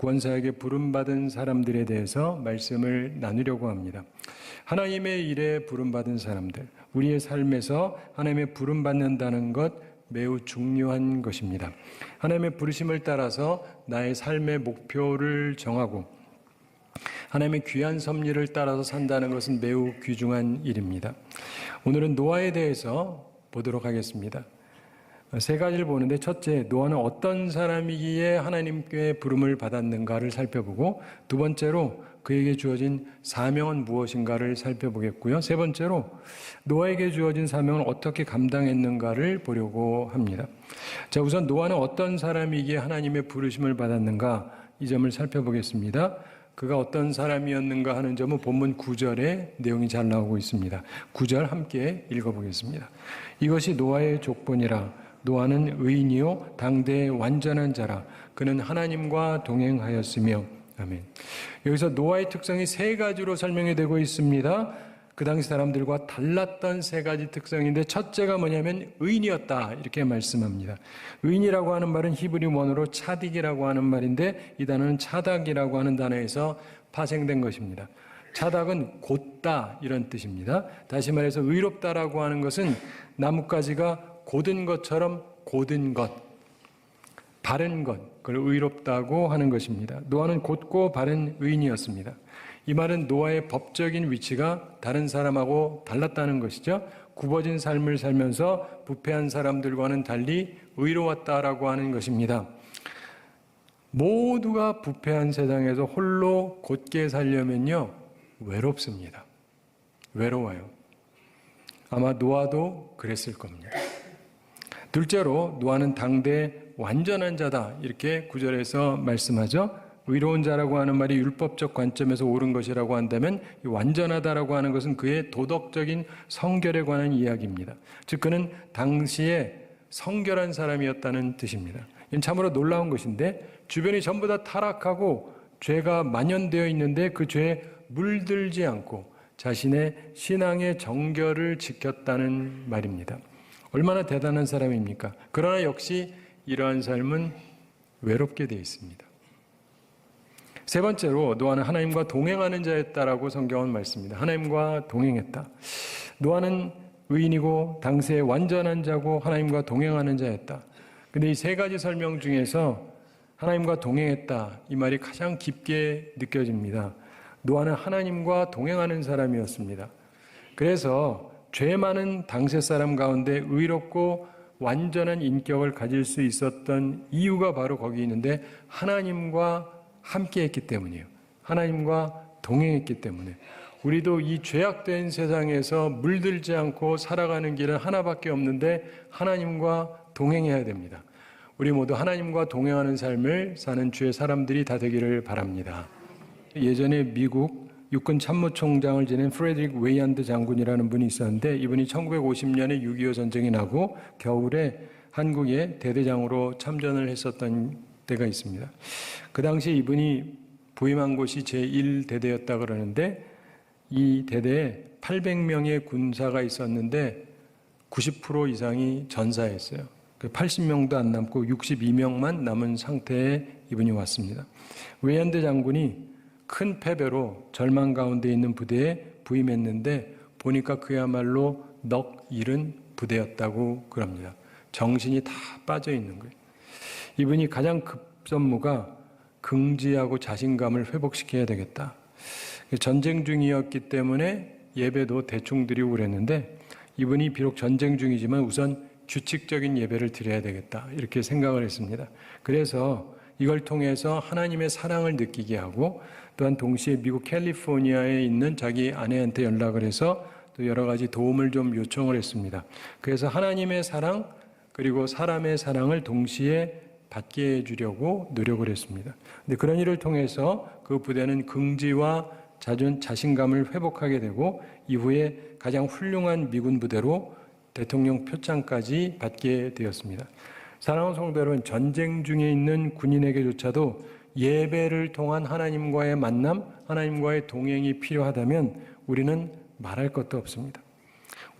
구원사에게 부름받은 사람들에 대해서 말씀을 나누려고 합니다. 하나님의 일에 부름받은 사람들, 우리의 삶에서 하나님의 부름받는다는 것 매우 중요한 것입니다. 하나님의 부르심을 따라서 나의 삶의 목표를 정하고 하나님의 귀한 섭리를 따라서 산다는 것은 매우 귀중한 일입니다. 오늘은 노아에 대해서 보도록 하겠습니다. 세 가지를 보는데, 첫째, 노아는 어떤 사람이기에 하나님께 부름을 받았는가를 살펴보고, 두 번째로 그에게 주어진 사명은 무엇인가를 살펴보겠고요. 세 번째로 노아에게 주어진 사명을 어떻게 감당했는가를 보려고 합니다. 자, 우선 노아는 어떤 사람이기에 하나님의 부르심을 받았는가, 이 점을 살펴보겠습니다. 그가 어떤 사람이었는가 하는 점은 본문 9절에 내용이 잘 나오고 있습니다. 9절 함께 읽어보겠습니다. 이것이 노아의 족본이라. 노아는 의인이요 당대의 완전한 자라. 그는 하나님과 동행하였으며. 아멘. 여기서 노아의 특성이 세 가지로 설명이 되고 있습니다. 그 당시 사람들과 달랐던 세 가지 특성인데, 첫째가 뭐냐면 의인이었다, 이렇게 말씀합니다. 의인이라고 하는 말은 히브리 원어로 차딕이라고 하는 말인데, 이 단어는 차닥이라고 하는 단어에서 파생된 것입니다. 차닥은 곧다, 이런 뜻입니다. 다시 말해서 의롭다라고 하는 것은 나뭇가지가 곧은 것처럼 곧은 것, 바른 것, 그걸 의롭다고 하는 것입니다. 노아는 곧고 바른 의인이었습니다. 이 말은 노아의 법적인 위치가 다른 사람하고 달랐다는 것이죠. 굽어진 삶을 살면서 부패한 사람들과는 달리 의로웠다라고 하는 것입니다. 모두가 부패한 세상에서 홀로 곧게 살려면요, 외롭습니다. 외로워요. 아마 노아도 그랬을 겁니다. 둘째로 노아는 당대의 완전한 자다, 이렇게 9절에서 말씀하죠. 의로운 자라고 하는 말이 율법적 관점에서 옳은 것이라고 한다면, 이 완전하다라고 하는 것은 그의 도덕적인 성결에 관한 이야기입니다. 즉 그는 당시에 성결한 사람이었다는 뜻입니다. 이건 참으로 놀라운 것인데, 주변이 전부 다 타락하고 죄가 만연되어 있는데 그 죄에 물들지 않고 자신의 신앙의 정결을 지켰다는 말입니다. 얼마나 대단한 사람입니까? 그러나 역시 이러한 삶은 외롭게 되어 있습니다. 세 번째로 노아는 하나님과 동행하는 자였다라고 성경은 말씀합니다. 하나님과 동행했다. 노아는 의인이고 당세의 완전한 자고 하나님과 동행하는 자였다. 근데 이 세 가지 설명 중에서 하나님과 동행했다, 이 말이 가장 깊게 느껴집니다. 노아는 하나님과 동행하는 사람이었습니다. 그래서 죄 많은 당세 사람 가운데 의롭고 완전한 인격을 가질 수 있었던 이유가 바로 거기 있는데, 하나님과 함께 했기 때문이에요. 하나님과 동행했기 때문에. 우리도 이 죄악된 세상에서 물들지 않고 살아가는 길은 하나밖에 없는데, 하나님과 동행해야 됩니다. 우리 모두 하나님과 동행하는 삶을 사는 주의 사람들이 다 되기를 바랍니다. 예전에 미국 육군 참모총장을 지낸 프레드릭 웨이안드 장군이라는 분이 있었는데, 이분이 1950년에 6.25 전쟁이 나고 겨울에 한국에 대대장으로 참전을 했었던 때가 있습니다. 그 당시 이분이 부임한 곳이 제1대대였다 그러는데, 이 대대에 800명의 군사가 있었는데 90% 이상이 전사했어요. 80명도 안 남고 62명만 남은 상태에 이분이 왔습니다. 웨이안드 장군이 큰 패배로 절망 가운데 있는 부대에 부임했는데, 보니까 그야말로 넋 잃은 부대였다고 그럽니다. 정신이 다 빠져 있는 거예요. 이분이 가장 급선무가 긍지하고 자신감을 회복시켜야 되겠다. 전쟁 중이었기 때문에 예배도 대충 드리고 그랬는데, 이분이 비록 전쟁 중이지만 우선 규칙적인 예배를 드려야 되겠다, 이렇게 생각을 했습니다. 그래서 이걸 통해서 하나님의 사랑을 느끼게 하고, 또한 동시에 미국 캘리포니아에 있는 자기 아내한테 연락을 해서 또 여러 가지 도움을 좀 요청을 했습니다. 그래서 하나님의 사랑 그리고 사람의 사랑을 동시에 받게 해주려고 노력을 했습니다. 근데 그런 일을 통해서 그 부대는 긍지와 자신감을 회복하게 되고, 이후에 가장 훌륭한 미군 부대로 대통령 표창까지 받게 되었습니다. 사랑하는 성도 여러분, 전쟁 중에 있는 군인에게조차도 예배를 통한 하나님과의 만남, 하나님과의 동행이 필요하다면 우리는 말할 것도 없습니다.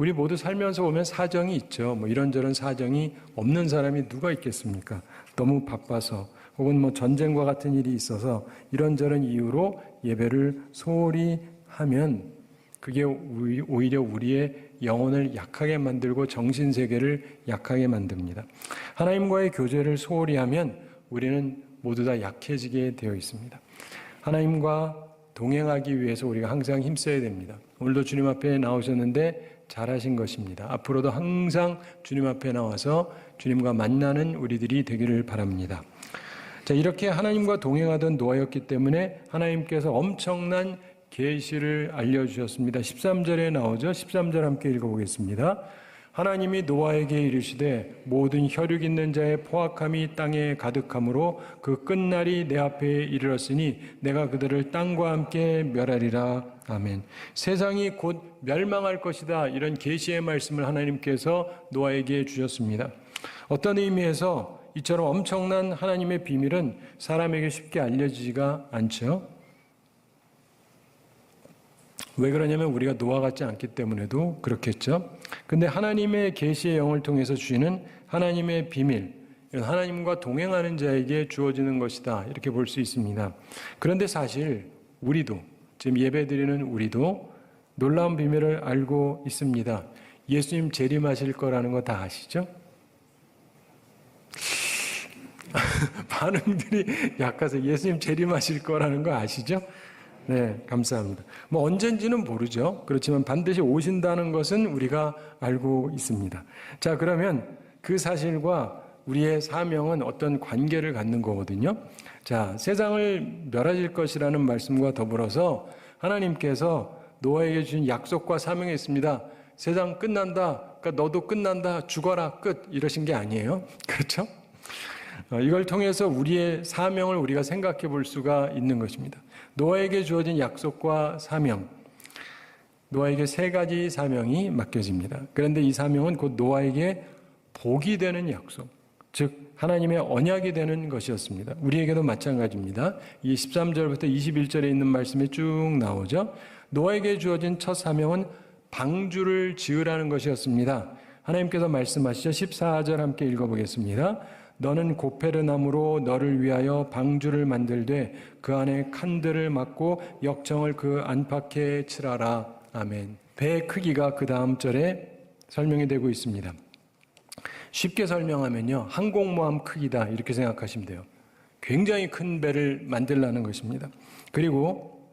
우리 모두 살면서 보면 사정이 있죠. 뭐 이런저런 사정이 없는 사람이 누가 있겠습니까? 너무 바빠서 혹은 뭐 전쟁과 같은 일이 있어서 이런저런 이유로 예배를 소홀히 하면 그게 오히려 우리의 영혼을 약하게 만들고 정신세계를 약하게 만듭니다. 하나님과의 교제를 소홀히 하면 우리는 모두 다 약해지게 되어 있습니다. 하나님과 동행하기 위해서 우리가 항상 힘써야 됩니다. 오늘도 주님 앞에 나오셨는데 잘하신 것입니다. 앞으로도 항상 주님 앞에 나와서 주님과 만나는 우리들이 되기를 바랍니다. 자, 이렇게 하나님과 동행하던 노아였기 때문에 하나님께서 엄청난 계시를 알려주셨습니다. 13절에 나오죠. 13절 함께 읽어보겠습니다. 하나님이 노아에게 이르시되 모든 혈육 있는 자의 포악함이 땅에 가득함으로 그 끝날이 내 앞에 이르렀으니 내가 그들을 땅과 함께 멸하리라. 아멘. 세상이 곧 멸망할 것이다. 이런 계시의 말씀을 하나님께서 노아에게 주셨습니다. 어떤 의미에서 이처럼 엄청난 하나님의 비밀은 사람에게 쉽게 알려지지가 않죠. 왜 그러냐면 우리가 노아 같지 않기 때문에도 그렇겠죠. 근데 하나님의 계시의 영을 통해서 주시는 하나님의 비밀, 이건 하나님과 동행하는 자에게 주어지는 것이다. 이렇게 볼 수 있습니다. 그런데 사실 우리도, 지금 예배드리는 우리도 놀라운 비밀을 알고 있습니다. 예수님 재림하실 거라는 거 다 아시죠? 반응들이 약해서 예수님 재림하실 거라는 거 아시죠? 네, 감사합니다. 뭐 언젠지는 모르죠. 그렇지만 반드시 오신다는 것은 우리가 알고 있습니다. 자, 그러면 그 사실과 우리의 사명은 어떤 관계를 갖는 거거든요. 자, 세상을 멸하실 것이라는 말씀과 더불어서 하나님께서 노아에게 주신 약속과 사명이 있습니다. 세상 끝난다. 그러니까 너도 끝난다. 죽어라. 끝. 이러신 게 아니에요. 그렇죠? 이걸 통해서 우리의 사명을 우리가 생각해 볼 수가 있는 것입니다. 노아에게 주어진 약속과 사명, 노아에게 세 가지 사명이 맡겨집니다. 그런데 이 사명은 곧 노아에게 복이 되는 약속, 즉 하나님의 언약이 되는 것이었습니다. 우리에게도 마찬가지입니다. 이 13절부터 21절에 있는 말씀이 쭉 나오죠. 노아에게 주어진 첫 사명은 방주를 지으라는 것이었습니다. 하나님께서 말씀하시죠. 14절 함께 읽어보겠습니다. 너는 고페르나무로 너를 위하여 방주를 만들되 그 안에 칸들을 막고 역청을 그 안팎에 칠하라. 아멘. 배의 크기가 그 다음 절에 설명이 되고 있습니다. 쉽게 설명하면요, 항공모함 크기다 이렇게 생각하시면 돼요. 굉장히 큰 배를 만들라는 것입니다. 그리고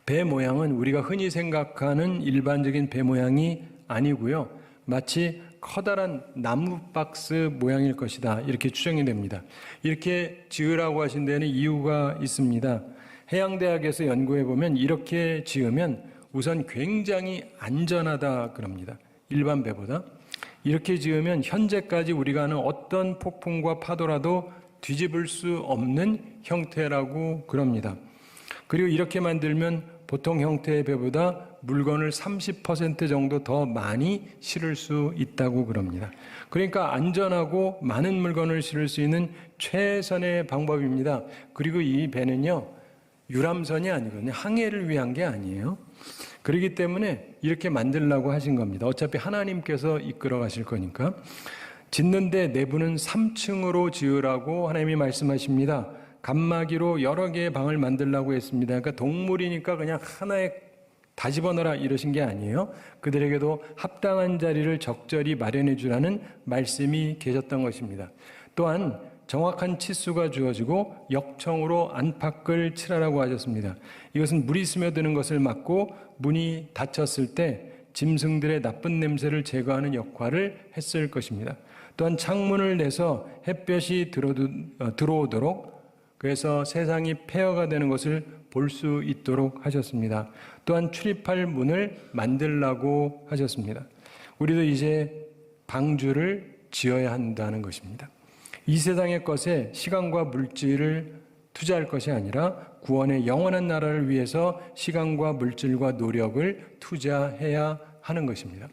배 모양은 우리가 흔히 생각하는 일반적인 배 모양이 아니고요, 마치 커다란 나무 박스 모양일 것이다 이렇게 추정이 됩니다. 이렇게 지으라고 하신 데는 이유가 있습니다. 해양대학에서 연구해 보면 이렇게 지으면 우선 굉장히 안전하다 그럽니다. 일반 배보다. 이렇게 지으면 현재까지 우리가 아는 어떤 폭풍과 파도라도 뒤집을 수 없는 형태라고 그럽니다. 그리고 이렇게 만들면 보통 형태의 배보다 물건을 30% 정도 더 많이 실을 수 있다고 그럽니다. 그러니까 안전하고 많은 물건을 실을 수 있는 최선의 방법입니다. 그리고 이 배는요, 유람선이 아니거든요. 항해를 위한 게 아니에요. 그렇기 때문에 이렇게 만들려고 하신 겁니다. 어차피 하나님께서 이끌어 가실 거니까. 짓는데 내부는 3층으로 지으라고 하나님이 말씀하십니다. 칸막이로 여러 개의 방을 만들려고 했습니다. 그러니까 동물이니까 그냥 하나에 다 집어넣어라 이러신 게 아니에요. 그들에게도 합당한 자리를 적절히 마련해 주라는 말씀이 계셨던 것입니다. 또한 정확한 치수가 주어지고 역청으로 안팎을 칠하라고 하셨습니다. 이것은 물이 스며드는 것을 막고 문이 닫혔을 때 짐승들의 나쁜 냄새를 제거하는 역할을 했을 것입니다. 또한 창문을 내서 햇볕이 들어오도록, 그래서 세상이 폐허가 되는 것을 볼 수 있도록 하셨습니다. 또한 출입할 문을 만들라고 하셨습니다. 우리도 이제 방주를 지어야 한다는 것입니다. 이 세상의 것에 시간과 물질을 투자할 것이 아니라 구원의 영원한 나라를 위해서 시간과 물질과 노력을 투자해야 하는 것입니다.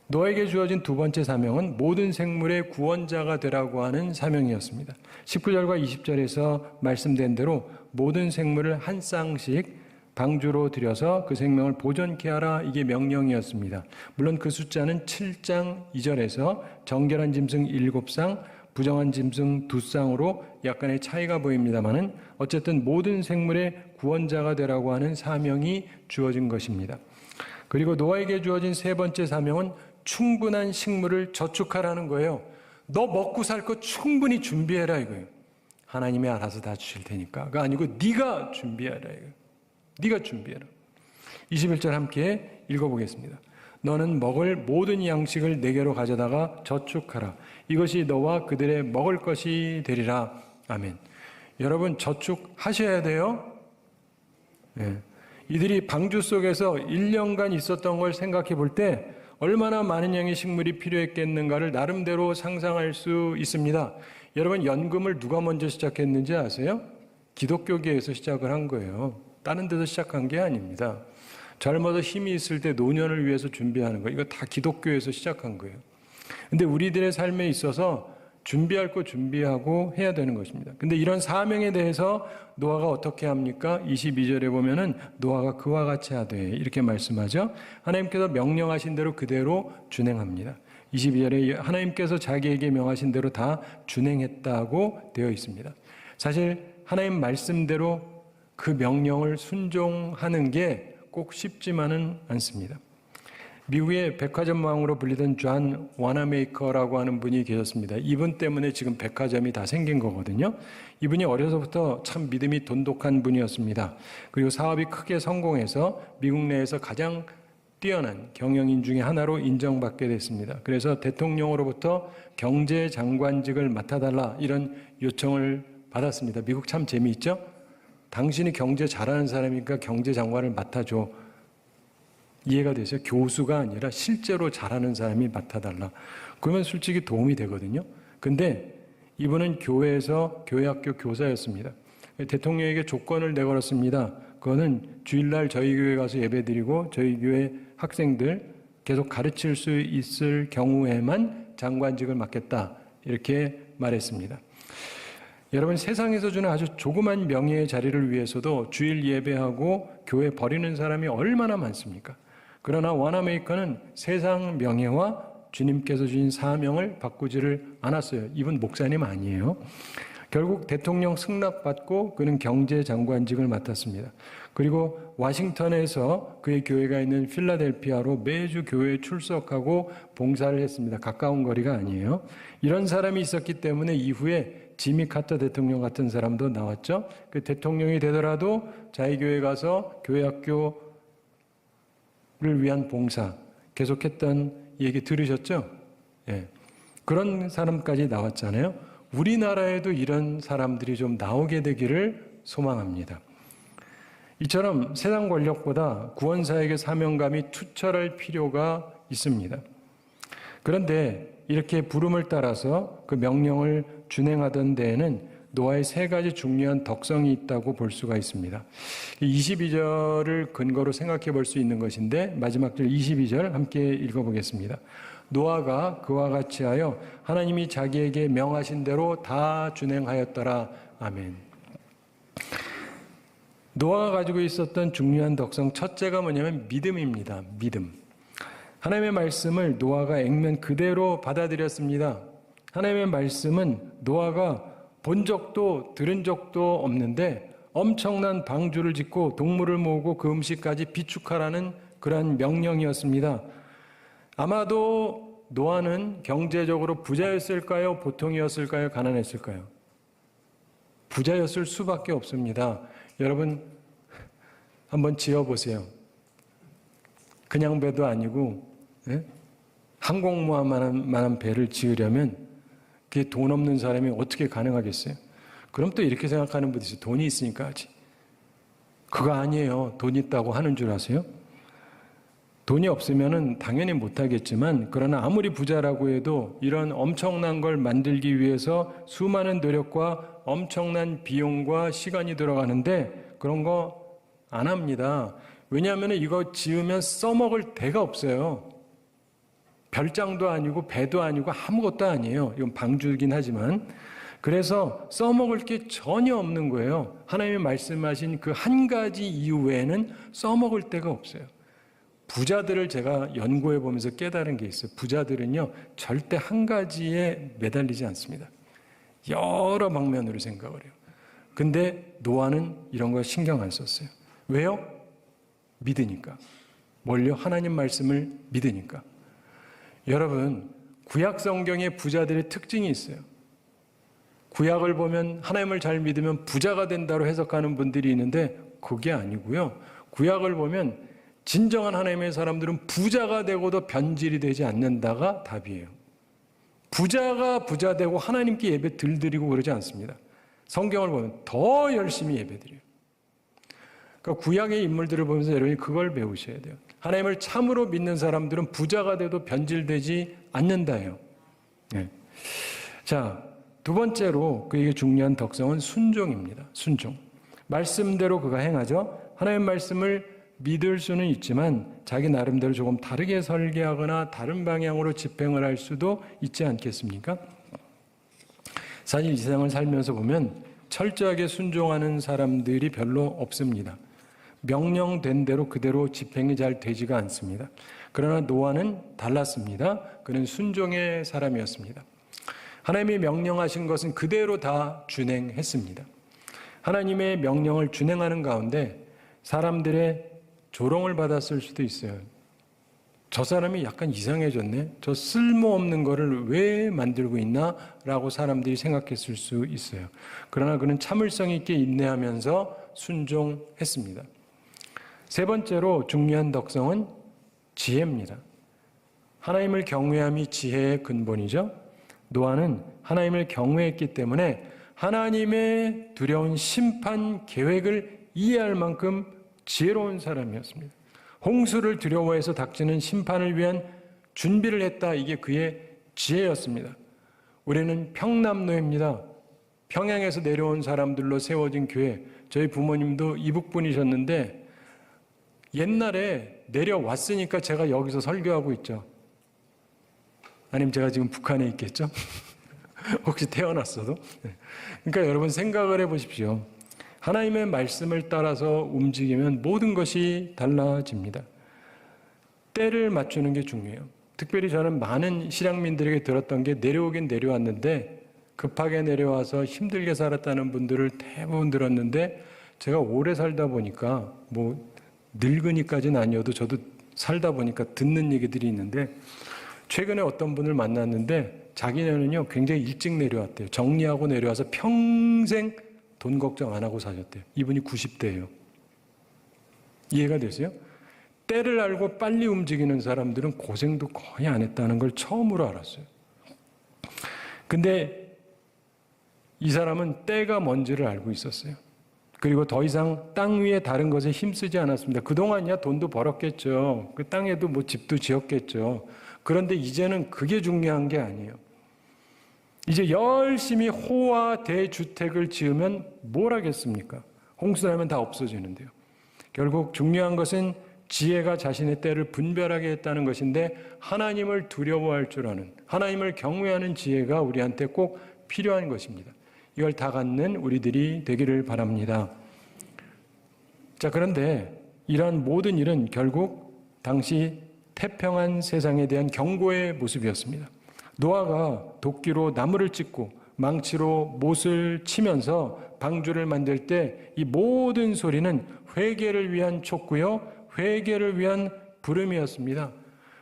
노아에게 주어진 두 번째 사명은 모든 생물의 구원자가 되라고 하는 사명이었습니다. 19절과 20절에서 말씀된 대로 모든 생물을 한 쌍씩 방주로 들여서 그 생명을 보존케 하라. 이게 명령이었습니다. 물론 그 숫자는 7장 2절에서 정결한 짐승 7쌍, 부정한 짐승 2쌍으로 약간의 차이가 보입니다만은 어쨌든 모든 생물의 구원자가 되라고 하는 사명이 주어진 것입니다. 그리고 노아에게 주어진 세 번째 사명은 충분한 식물을 저축하라는 거예요. 너 먹고 살 거 충분히 준비해라 이거예요. 하나님이 알아서 다 주실 테니까. 그거 아니고 네가 준비해라 이거예요. 네가 준비해라. 21절 함께 읽어보겠습니다. 너는 먹을 모든 양식을 내게로 가져다가 저축하라. 이것이 너와 그들의 먹을 것이 되리라. 아멘. 여러분 저축하셔야 돼요. 네. 이들이 방주 속에서 1년간 있었던 걸 생각해 볼 때 얼마나 많은 양의 식물이 필요했겠는가를 나름대로 상상할 수 있습니다. 여러분 연금을 누가 먼저 시작했는지 아세요? 기독교계에서 시작을 한 거예요. 다른 데서 시작한 게 아닙니다. 젊어서 힘이 있을 때 노년을 위해서 준비하는 거, 이거 다 기독교에서 시작한 거예요. 근데 우리들의 삶에 있어서 준비할 거 준비하고 해야 되는 것입니다. 근데 이런 사명에 대해서 노아가 어떻게 합니까? 22절에 보면은 노아가 그와 같이 하되 이렇게 말씀하죠. 하나님께서 명령하신 대로 그대로 준행합니다. 22절에 하나님께서 자기에게 명하신 대로 다 준행했다고 되어 있습니다. 사실 하나님 말씀대로 그 명령을 순종하는 게 꼭 쉽지만은 않습니다. 미국의 백화점 왕으로 불리던 존 와나메이커라고 하는 분이 계셨습니다. 이분 때문에 지금 백화점이 다 생긴 거거든요. 이분이 어려서부터 참 믿음이 돈독한 분이었습니다. 그리고 사업이 크게 성공해서 미국 내에서 가장 뛰어난 경영인 중에 하나로 인정받게 됐습니다. 그래서 대통령으로부터 경제장관직을 맡아달라 이런 요청을 받았습니다. 미국 참 재미있죠? 당신이 경제 잘하는 사람이니까 경제장관을 맡아줘. 이해가 되세요? 교수가 아니라 실제로 잘하는 사람이 맡아달라. 그러면 솔직히 도움이 되거든요. 근데 이분은 교회에서 교회학교 교사였습니다. 대통령에게 조건을 내걸었습니다. 그거는 주일날 저희 교회 가서 예배드리고 저희 교회 학생들 계속 가르칠 수 있을 경우에만 장관직을 맡겠다. 이렇게 말했습니다. 여러분 세상에서 주는 아주 조그만 명예의 자리를 위해서도 주일 예배하고 교회 버리는 사람이 얼마나 많습니까? 그러나 와나메이커는 세상 명예와 주님께서 주신 사명을 바꾸지를 않았어요. 이분 목사님 아니에요. 결국 대통령 승낙받고 그는 경제장관직을 맡았습니다. 그리고 와싱턴에서 그의 교회가 있는 필라델피아로 매주 교회에 출석하고 봉사를 했습니다. 가까운 거리가 아니에요. 이런 사람이 있었기 때문에 이후에 지미 카터 대통령 같은 사람도 나왔죠. 그 대통령이 되더라도 자기 교회 가서 교회학교를 위한 봉사 계속했던 얘기 들으셨죠? 예. 그런 사람까지 나왔잖아요. 우리나라에도 이런 사람들이 좀 나오게 되기를 소망합니다. 이처럼 세상 권력보다 구원사에게 사명감이 투철할 필요가 있습니다. 그런데 이렇게 부름을 따라서 그 명령을 준행하던 데에는 노아의 세 가지 중요한 덕성이 있다고 볼 수가 있습니다. 22절을 근거로 생각해 볼 수 있는 것인데 마지막 절 22절 함께 읽어보겠습니다. 노아가 그와 같이 하여 하나님이 자기에게 명하신 대로 다 준행하였더라. 아멘. 노아가 가지고 있었던 중요한 덕성 첫째가 뭐냐면 믿음입니다. 믿음. 하나님의 말씀을 노아가 액면 그대로 받아들였습니다. 하나님의 말씀은 노아가 본 적도 들은 적도 없는데 엄청난 방주를 짓고 동물을 모으고 그 음식까지 비축하라는 그러한 명령이었습니다. 아마도 노아는 경제적으로 부자였을까요? 보통이었을까요? 가난했을까요? 부자였을 수밖에 없습니다. 여러분 한번 지어보세요. 그냥 배도 아니고 항공모함만한 배를 지으려면 그게 돈 없는 사람이 어떻게 가능하겠어요? 그럼 또 이렇게 생각하는 분이 있어요. 돈이 있으니까 하지. 그거 아니에요. 돈 있다고 하는 줄 아세요? 돈이 없으면 당연히 못하겠지만 그러나 아무리 부자라고 해도 이런 엄청난 걸 만들기 위해서 수많은 노력과 엄청난 비용과 시간이 들어가는데 그런 거 안 합니다. 왜냐하면 이거 지으면 써먹을 데가 없어요. 별장도 아니고 배도 아니고 아무것도 아니에요. 이건 방주긴 하지만 그래서 써먹을 게 전혀 없는 거예요. 하나님이 말씀하신 그 한 가지 이유 외에는 써먹을 데가 없어요. 부자들을 제가 연구해 보면서 깨달은 게 있어요. 부자들은요, 절대 한 가지에 매달리지 않습니다. 여러 방면으로 생각을 해요. 근데 노아는 이런 거 신경 안 썼어요. 왜요? 믿으니까. 뭘요? 하나님 말씀을 믿으니까. 여러분, 구약 성경에 부자들의 특징이 있어요. 구약을 보면 하나님을 잘 믿으면 부자가 된다고 해석하는 분들이 있는데 그게 아니고요. 구약을 보면 진정한 하나님의 사람들은 부자가 되고도 변질이 되지 않는다가 답이에요. 부자가 부자 되고 하나님께 예배 드리고 그러지 않습니다. 성경을 보면 더 열심히 예배 드려요. 그러니까 구약의 인물들을 보면서 여러분이 그걸 배우셔야 돼요. 하나님을 참으로 믿는 사람들은 부자가 돼도 변질되지 않는다예요. 네. 자, 두 번째로 그에게 중요한 덕성은 순종입니다. 순종. 말씀대로 그가 행하죠. 하나님 말씀을 믿을 수는 있지만 자기 나름대로 조금 다르게 설계하거나 다른 방향으로 집행을 할 수도 있지 않겠습니까? 사실 이 세상을 살면서 보면 철저하게 순종하는 사람들이 별로 없습니다. 명령된 대로 그대로 집행이 잘 되지가 않습니다. 그러나 노아는 달랐습니다. 그는 순종의 사람이었습니다. 하나님이 명령하신 것은 그대로 다 준행했습니다. 하나님의 명령을 준행하는 가운데 사람들의 조롱을 받았을 수도 있어요. 저 사람이 약간 이상해졌네. 저 쓸모없는 거를 왜 만들고 있나? 라고 사람들이 생각했을 수 있어요. 그러나 그는 참을성 있게 인내하면서 순종했습니다. 세 번째로 중요한 덕성은 지혜입니다. 하나님을 경외함이 지혜의 근본이죠. 노아는 하나님을 경외했기 때문에 하나님의 두려운 심판 계획을 이해할 만큼 지혜로운 사람이었습니다. 홍수를 두려워해서 닥치는 심판을 위한 준비를 했다. 이게 그의 지혜였습니다. 우리는 평남로입니다. 평양에서 내려온 사람들로 세워진 교회. 저희 부모님도 이북분이셨는데 옛날에 내려왔으니까 제가 여기서 설교하고 있죠. 아니면 제가 지금 북한에 있겠죠? 혹시 태어났어도? 그러니까 여러분 생각을 해보십시오. 하나님의 말씀을 따라서 움직이면 모든 것이 달라집니다. 때를 맞추는 게 중요해요. 특별히 저는 많은 실향민들에게 들었던 게 내려오긴 내려왔는데 급하게 내려와서 힘들게 살았다는 분들을 대부분 들었는데 제가 오래 살다 보니까 뭐 늙으니까지는 아니어도 저도 살다 보니까 듣는 얘기들이 있는데 최근에 어떤 분을 만났는데 자기네는요 굉장히 일찍 내려왔대요. 정리하고 내려와서 평생 돈 걱정 안 하고 사셨대요. 이분이 90대예요. 이해가 되세요? 때를 알고 빨리 움직이는 사람들은 고생도 거의 안 했다는 걸 처음으로 알았어요. 근데 이 사람은 때가 뭔지를 알고 있었어요. 그리고 더 이상 땅 위에 다른 것에 힘쓰지 않았습니다. 그동안이야 돈도 벌었겠죠. 그 땅에도 뭐 집도 지었겠죠. 그런데 이제는 그게 중요한 게 아니에요. 이제 열심히 호화 대주택을 지으면 뭘 하겠습니까? 홍수나면 다 없어지는데요. 결국 중요한 것은 지혜가 자신의 때를 분별하게 했다는 것인데 하나님을 두려워할 줄 아는, 하나님을 경외하는 지혜가 우리한테 꼭 필요한 것입니다. 이걸 다 갖는 우리들이 되기를 바랍니다. 자, 그런데 이러한 모든 일은 결국 당시 태평한 세상에 대한 경고의 모습이었습니다. 노아가 도끼로 나무를 찢고 망치로 못을 치면서 방주를 만들 때 이 모든 소리는 회개를 위한 촉구요, 회개를 위한 부름이었습니다.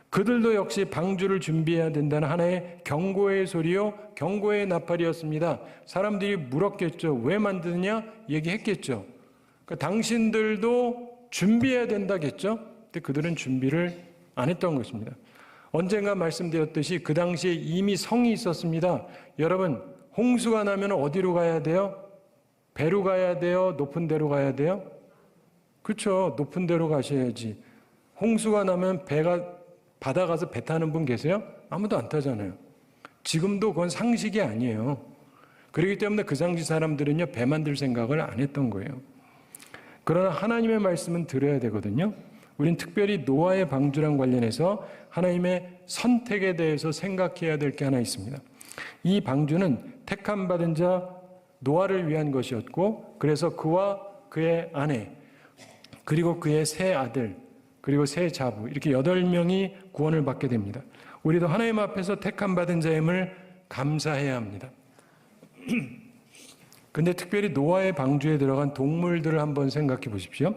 그들도 역시 방주를 준비해야 된다는 하나의 경고의 소리요, 경고의 나팔이었습니다. 사람들이 물었겠죠. 왜 만드느냐? 얘기했겠죠. 그러니까 당신들도 준비해야 된다겠죠. 근데 그들은 준비를 안 했던 것입니다. 언젠가 말씀드렸듯이 그 당시에 이미 성이 있었습니다. 여러분, 홍수가 나면 어디로 가야 돼요? 배로 가야 돼요? 높은 데로 가야 돼요? 그렇죠. 높은 데로 가셔야지. 홍수가 나면 바다 가서 배 타는 분 계세요? 아무도 안 타잖아요. 지금도 그건 상식이 아니에요. 그렇기 때문에 그 당시 사람들은요, 배 만들 생각을 안 했던 거예요. 그러나 하나님의 말씀은 들어야 되거든요. 우린 특별히 노아의 방주랑 관련해서 하나님의 선택에 대해서 생각해야 될 게 하나 있습니다. 이 방주는 택함 받은 자 노아를 위한 것이었고, 그래서 그와 그의 아내, 그리고 그의 세 아들, 그리고 세 자부, 이렇게 8명이 구원을 받게 됩니다. 우리도 하나님 앞에서 택함 받은 자임을 감사해야 합니다. 근데 특별히 노아의 방주에 들어간 동물들을 한번 생각해 보십시오.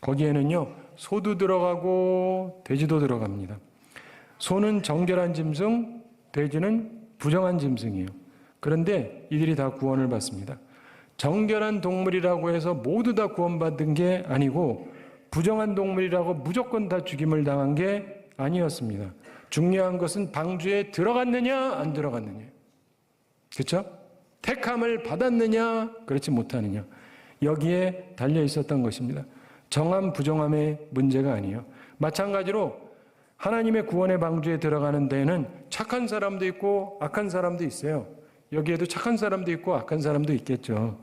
거기에는요, 소도 들어가고 돼지도 들어갑니다. 소는 정결한 짐승, 돼지는 부정한 짐승이에요. 그런데 이들이 다 구원을 받습니다. 정결한 동물이라고 해서 모두 다 구원받은 게 아니고, 부정한 동물이라고 무조건 다 죽임을 당한 게 아니었습니다. 중요한 것은 방주에 들어갔느냐 안 들어갔느냐, 그렇죠? 택함을 받았느냐 그렇지 못하느냐, 여기에 달려 있었던 것입니다. 정함 부정함의 문제가 아니에요. 마찬가지로 하나님의 구원의 방주에 들어가는 데에는 착한 사람도 있고 악한 사람도 있어요. 여기에도 착한 사람도 있고 악한 사람도 있겠죠.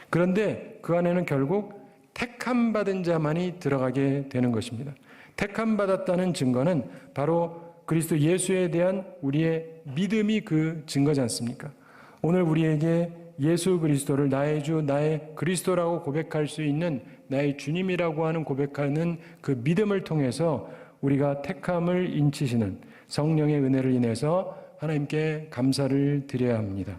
그런데 그 안에는 결국 택함 받은 자만이 들어가게 되는 것입니다. 택함 받았다는 증거는 바로 그리스도 예수에 대한 우리의 믿음이 그 증거지 않습니까? 오늘 우리에게 예수 그리스도를 나의 주, 나의 그리스도라고 고백할 수 있는, 나의 주님이라고 하는 고백하는 그 믿음을 통해서 우리가 택함을 인치시는 성령의 은혜를 인해서 하나님께 감사를 드려야 합니다.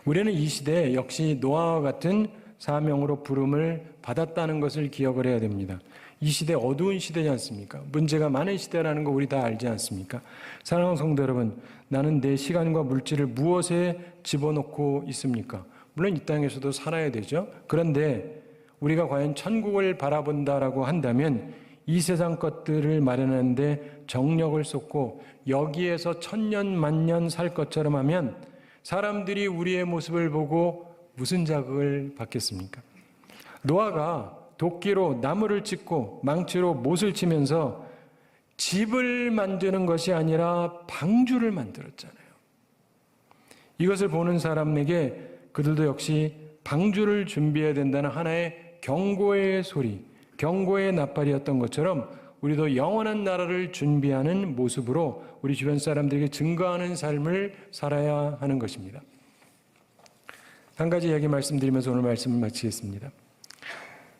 우리는 이 시대에 역시 노아와 같은 사명으로 부름을 받았다는 것을 기억을 해야 됩니다. 이 시대 어두운 시대지 않습니까? 문제가 많은 시대라는 거 우리 다 알지 않습니까? 사랑하는 성도 여러분, 나는 내 시간과 물질을 무엇에 집어넣고 있습니까? 물론 이 땅에서도 살아야 되죠. 그런데 우리가 과연 천국을 바라본다라고 한다면 이 세상 것들을 마련하는데 정력을 쏟고 여기에서 천년 만년 살 것처럼 하면 사람들이 우리의 모습을 보고 무슨 자극을 받겠습니까? 노아가 도끼로 나무를 찢고 망치로 못을 치면서 집을 만드는 것이 아니라 방주를 만들었잖아요. 이것을 보는 사람에게 그들도 역시 방주를 준비해야 된다는 하나의 경고의 소리, 경고의 나팔이었던 것처럼 우리도 영원한 나라를 준비하는 모습으로 우리 주변 사람들에게 증거하는 삶을 살아야 하는 것입니다. 한 가지 이야기 말씀드리면서 오늘 말씀을 마치겠습니다.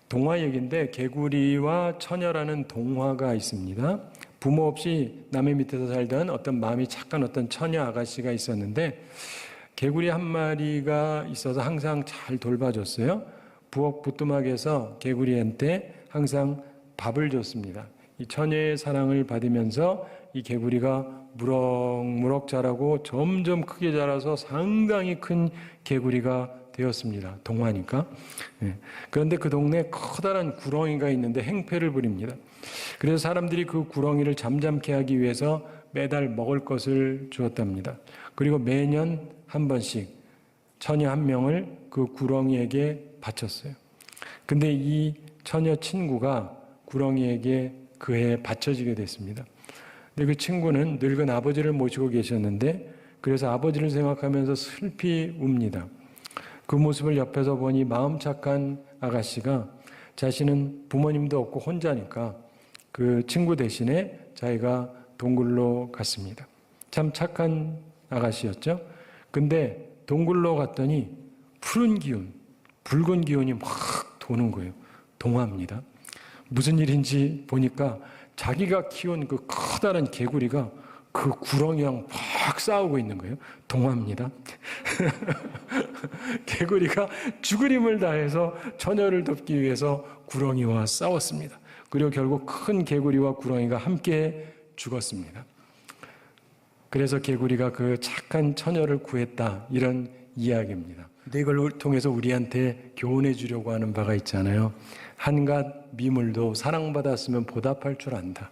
동화 얘기인데 개구리와 처녀라는 동화가 있습니다. 부모 없이 남의 밑에서 살던 어떤 마음이 착한 어떤 처녀 아가씨가 있었는데 개구리 한 마리가 있어서 항상 잘 돌봐줬어요. 부엌 부뚜막에서 개구리한테 항상 밥을 줬습니다. 이 처녀의 사랑을 받으면서 이 개구리가 무럭무럭 자라고 점점 크게 자라서 상당히 큰 개구리가 되었습니다. 동화니까. 그런데 그 동네에 커다란 구렁이가 있는데 행패를 부립니다. 그래서 사람들이 그 구렁이를 잠잠케 하기 위해서 매달 먹을 것을 주었답니다. 그리고 매년 한 번씩 처녀 한 명을 그 구렁이에게 바쳤어요. 근데 이 처녀 친구가 구렁이에게 그 해에 바쳐지게 됐습니다. 근데 그 친구는 늙은 아버지를 모시고 계셨는데 그래서 아버지를 생각하면서 슬피 웁니다. 그 모습을 옆에서 보니 마음 착한 아가씨가 자신은 부모님도 없고 혼자니까 그 친구 대신에 자기가 동굴로 갔습니다. 참 착한 아가씨였죠. 근데 동굴로 갔더니 푸른 기운, 붉은 기운이 막 도는 거예요. 동화입니다. 무슨 일인지 보니까 자기가 키운 그 커다란 개구리가 그 구렁이랑 막 싸우고 있는 거예요. 동화입니다. 개구리가 죽을 힘을 다해서 처녀를 돕기 위해서 구렁이와 싸웠습니다. 그리고 결국 큰 개구리와 구렁이가 함께 죽었습니다. 그래서 개구리가 그 착한 처녀를 구했다, 이런 이야기입니다. 근데 이걸 통해서 우리한테 교훈해 주려고 하는 바가 있잖아요. 한갓 미물도 사랑받았으면 보답할 줄 안다.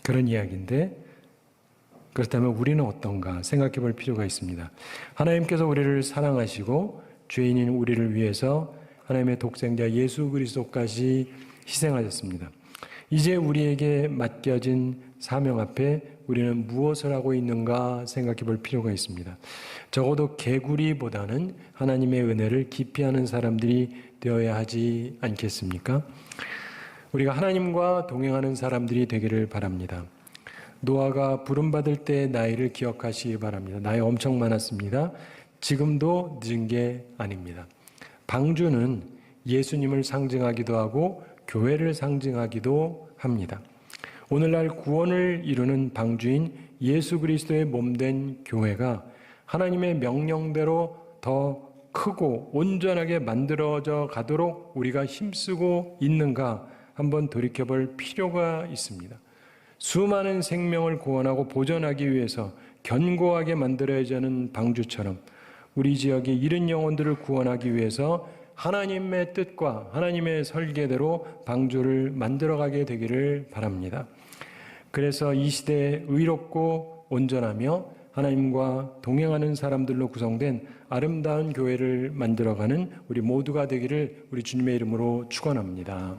그런 이야기인데 그렇다면 우리는 어떤가 생각해 볼 필요가 있습니다. 하나님께서 우리를 사랑하시고 죄인인 우리를 위해서 하나님의 독생자 예수 그리스도까지 희생하셨습니다. 이제 우리에게 맡겨진 사명 앞에 우리는 무엇을 하고 있는가 생각해 볼 필요가 있습니다. 적어도 개구리보다는 하나님의 은혜를 깊이 아는 사람들이 되어야 하지 않겠습니까? 우리가 하나님과 동행하는 사람들이 되기를 바랍니다. 노아가 부름받을 때의 나이를 기억하시기 바랍니다. 나이 엄청 많았습니다. 지금도 늦은 게 아닙니다. 방주는 예수님을 상징하기도 하고 교회를 상징하기도 합니다. 오늘날 구원을 이루는 방주인 예수 그리스도의 몸된 교회가 하나님의 명령대로 더 크고 온전하게 만들어져 가도록 우리가 힘쓰고 있는가 한번 돌이켜볼 필요가 있습니다. 수많은 생명을 구원하고 보존하기 위해서 견고하게 만들어야 하는 방주처럼 우리 지역의 잃은 영혼들을 구원하기 위해서 하나님의 뜻과 하나님의 설계대로 방주를 만들어가게 되기를 바랍니다. 그래서 이 시대에 의롭고 온전하며 하나님과 동행하는 사람들로 구성된 아름다운 교회를 만들어가는 우리 모두가 되기를 우리 주님의 이름으로 축원합니다.